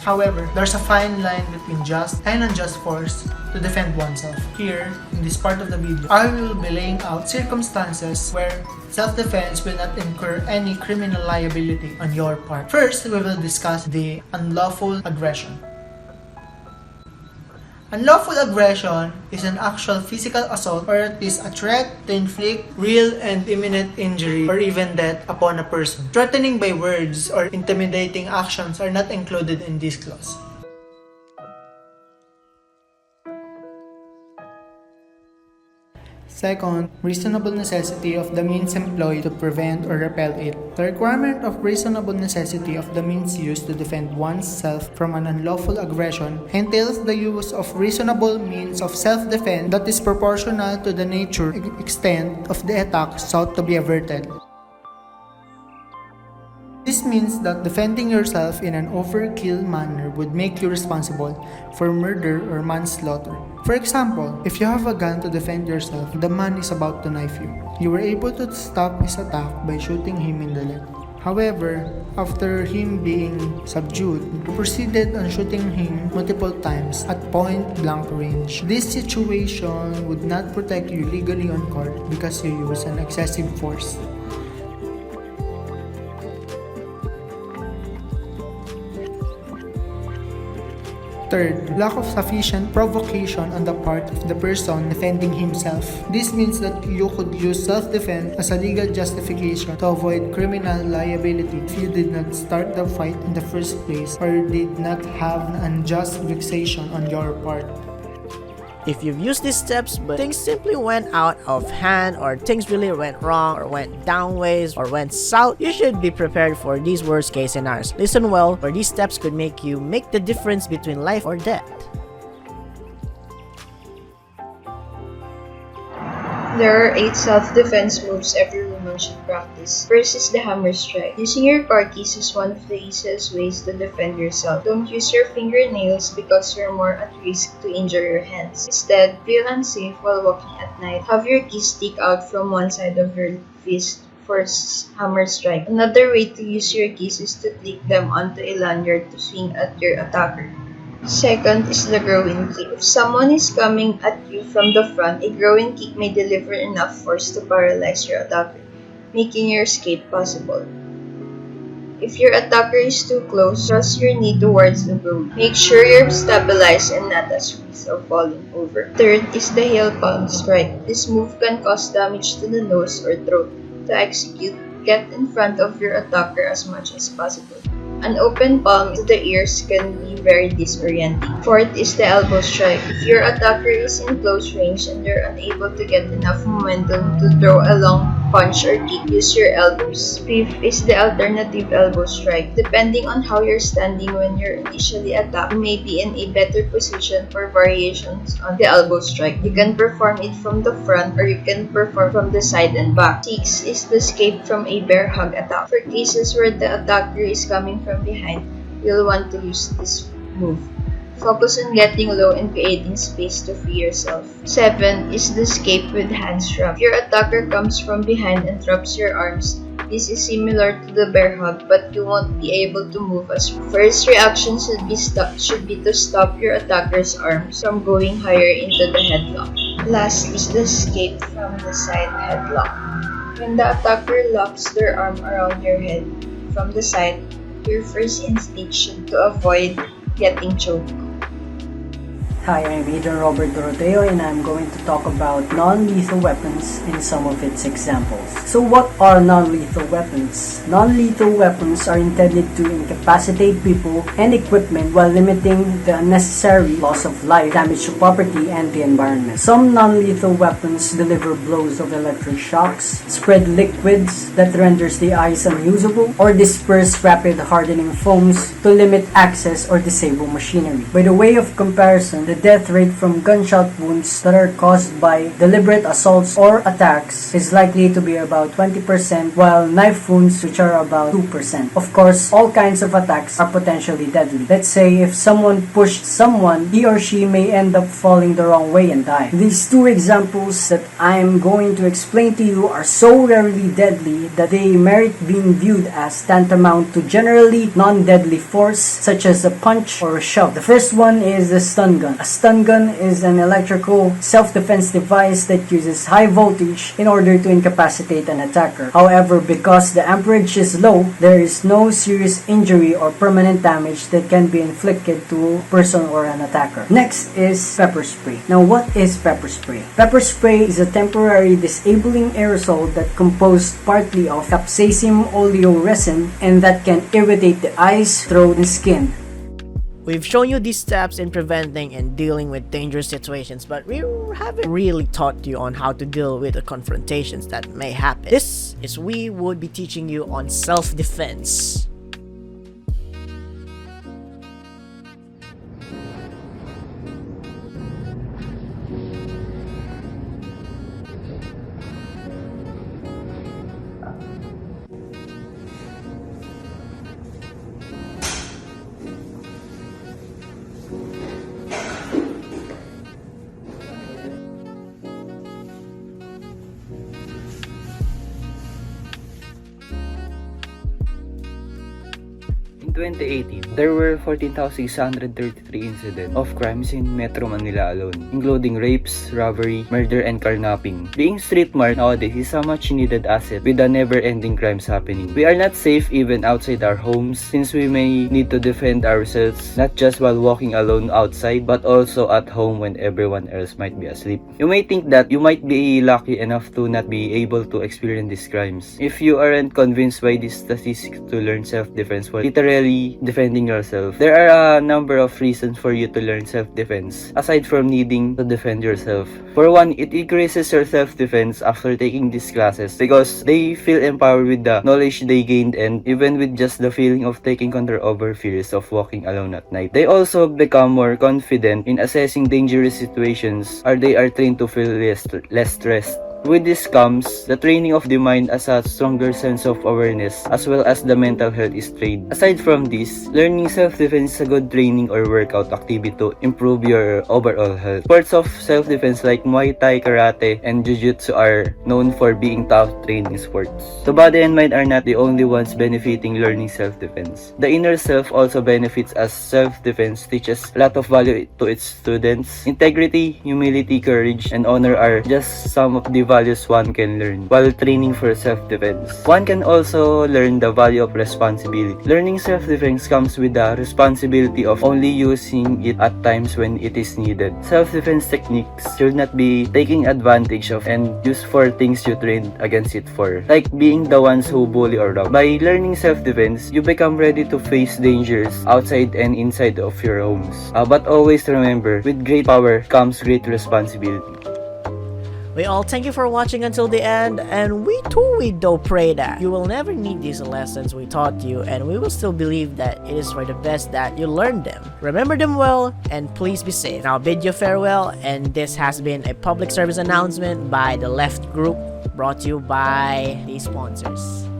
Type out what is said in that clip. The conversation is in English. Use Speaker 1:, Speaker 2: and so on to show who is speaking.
Speaker 1: However, there's a fine line between just and unjust force to defend oneself. Here, in this part of the video, I will be laying out circumstances where self-defense will not incur any criminal liability on your part. First, we will discuss the unlawful aggression. Unlawful aggression is an actual physical assault, or at least a threat to inflict real and imminent injury or even death upon a person. Threatening by words or intimidating actions are not included in this clause. Second, reasonable necessity of the means employed to prevent or repel it. The requirement of reasonable necessity of the means used to defend oneself from an unlawful aggression entails the use of reasonable means of self-defense that is proportional to the nature and extent of the attack sought to be averted. This means that defending yourself in an overkill manner would make you responsible for murder or manslaughter. For example, if you have a gun to defend yourself, the man is about to knife you. You were able to stop his attack by shooting him in the leg. However, after him being subdued, you proceeded on shooting him multiple times at point-blank range. This situation would not protect you legally on court because you used an excessive force. Third, lack of sufficient provocation on the part of the person defending himself. This means that you could use self-defense as a legal justification to avoid criminal liability if you did not start the fight in the first place or did not have an unjust vexation on your part.
Speaker 2: If you've used these steps but things simply went out of hand, or things really went wrong, or went downways, or went south, you should be prepared for these worst case scenarios. Listen well, for these steps could make you make the difference between life or death.
Speaker 3: There are 8 self-defense moves every woman should practice. First is the hammer strike. Using your car keys is one of the easiest ways to defend yourself. Don't use your fingernails because you're more at risk to injure your hands. Instead, feel unsafe while walking at night. Have your keys stick out from one side of your fist for hammer strike. Another way to use your keys is to click them onto a lanyard to swing at your attacker. Second is the groin kick. If someone is coming at you from the front, a groin kick may deliver enough force to paralyze your attacker, making your escape possible. If your attacker is too close, thrust your knee towards the groin. Make sure you're stabilized and not at risk of falling over. Third is the heel palm strike. This move can cause damage to the nose or throat. To execute, get in front of your attacker as much as possible. An open palm to the ears can be very disorienting. Fourth is the elbow strike. If your attacker is in close range and you're unable to get enough momentum to throw a long punch or kick, use your elbows. Fifth is the alternative elbow strike. Depending on how you're standing when you're initially attacked, you may be in a better position for variations on the elbow strike. You can perform it from the front or you can perform from the side and back. Sixth is the escape from a bear hug attack. For cases where the attacker is coming from behind, you'll want to use this move. Focus on getting low and creating space to free yourself. 7 is the escape with hands wrapped. If your attacker comes from behind and wraps your arms, this is similar to the bear hug, but you won't be able to move as well. First reaction should be to stop your attacker's arms from going higher into the headlock. Last is the escape from the side headlock. When the attacker locks their arm around your head from the side, your first instinct should to avoid getting choked.
Speaker 4: Hi, I'm Adrian Doroteo and I'm going to talk about non-lethal weapons and some of its examples. So what are non-lethal weapons? Non-lethal weapons are intended to incapacitate people and equipment while limiting the unnecessary loss of life, damage to property, and the environment. Some non-lethal weapons deliver blows of electric shocks, spread liquids that renders the eyes unusable, or disperse rapid hardening foams to limit access or disable machinery. By the way of comparison, the the death rate from gunshot wounds that are caused by deliberate assaults or attacks is likely to be about 20%, while knife wounds, which are about 2%. Of course, all kinds of attacks are potentially deadly. Let's say if someone pushed someone, he or she may end up falling the wrong way and die. These two examples that I am going to explain to you are so rarely deadly that they merit being viewed as tantamount to generally non-deadly force, such as a punch or a shove. The first one is the stun gun. A stun gun is an electrical self-defense device that uses high voltage in order to incapacitate an attacker. However, because the amperage is low, there is no serious injury or permanent damage that can be inflicted to a person or an attacker. Next is pepper spray. Now, what is pepper spray? Pepper spray is a temporary disabling aerosol that composed partly of capsaicin oleoresin and that can irritate the eyes, throat, and skin.
Speaker 2: We've shown you these steps in preventing and dealing with dangerous situations, but we haven't really taught you on how to deal with the confrontations that may happen. This is we would be teaching you on self-defense.
Speaker 5: In 2018, there were 14,633 incidents of crimes in Metro Manila alone, including rapes, robbery, murder, and kidnapping. Being street-marked nowadays is a much-needed asset with the never-ending crimes happening. We are not safe even outside our homes since we may need to defend ourselves not just while walking alone outside but also at home when everyone else might be asleep. You may think that you might be lucky enough to not be able to experience these crimes. If you aren't convinced by these statistics to learn self-defense for literally defending yourself, there are a number of reasons for you to learn self-defense aside from needing to defend yourself. For one, it increases your self-defense after taking these classes because they feel empowered with the knowledge they gained and even with just the feeling of taking control over fears of walking alone at night. They also become more confident in assessing dangerous situations or they are trained to feel less stressed. With this comes the training of the mind as a stronger sense of awareness as well as the mental health is trained. Aside from this, learning self-defense is a good training or workout activity to improve your overall health. Sports of self-defense like Muay Thai, Karate, and Jiu-Jitsu are known for being tough training sports. The body and mind are not the only ones benefiting learning self-defense. The inner self also benefits as self-defense teaches a lot of value to its students. Integrity, humility, courage, and honor are just some of the values one can learn while training for self-defense. One can also learn the value of responsibility. Learning self-defense comes with the responsibility of only using it at times when it is needed. Self-defense techniques should not be taken advantage of and used for things you trained against it for, like being the ones who bully or rob. By learning self-defense, you become ready to face dangers outside and inside of your homes. But always remember, with great power comes great responsibility.
Speaker 2: We all thank you for watching until the end, and we do pray that you will never need these lessons we taught you, and we will still believe that it is for the best that you learned them. Remember them well, and please be safe. Now bid you farewell, and this has been a public service announcement by the Left Group, brought to you by these sponsors.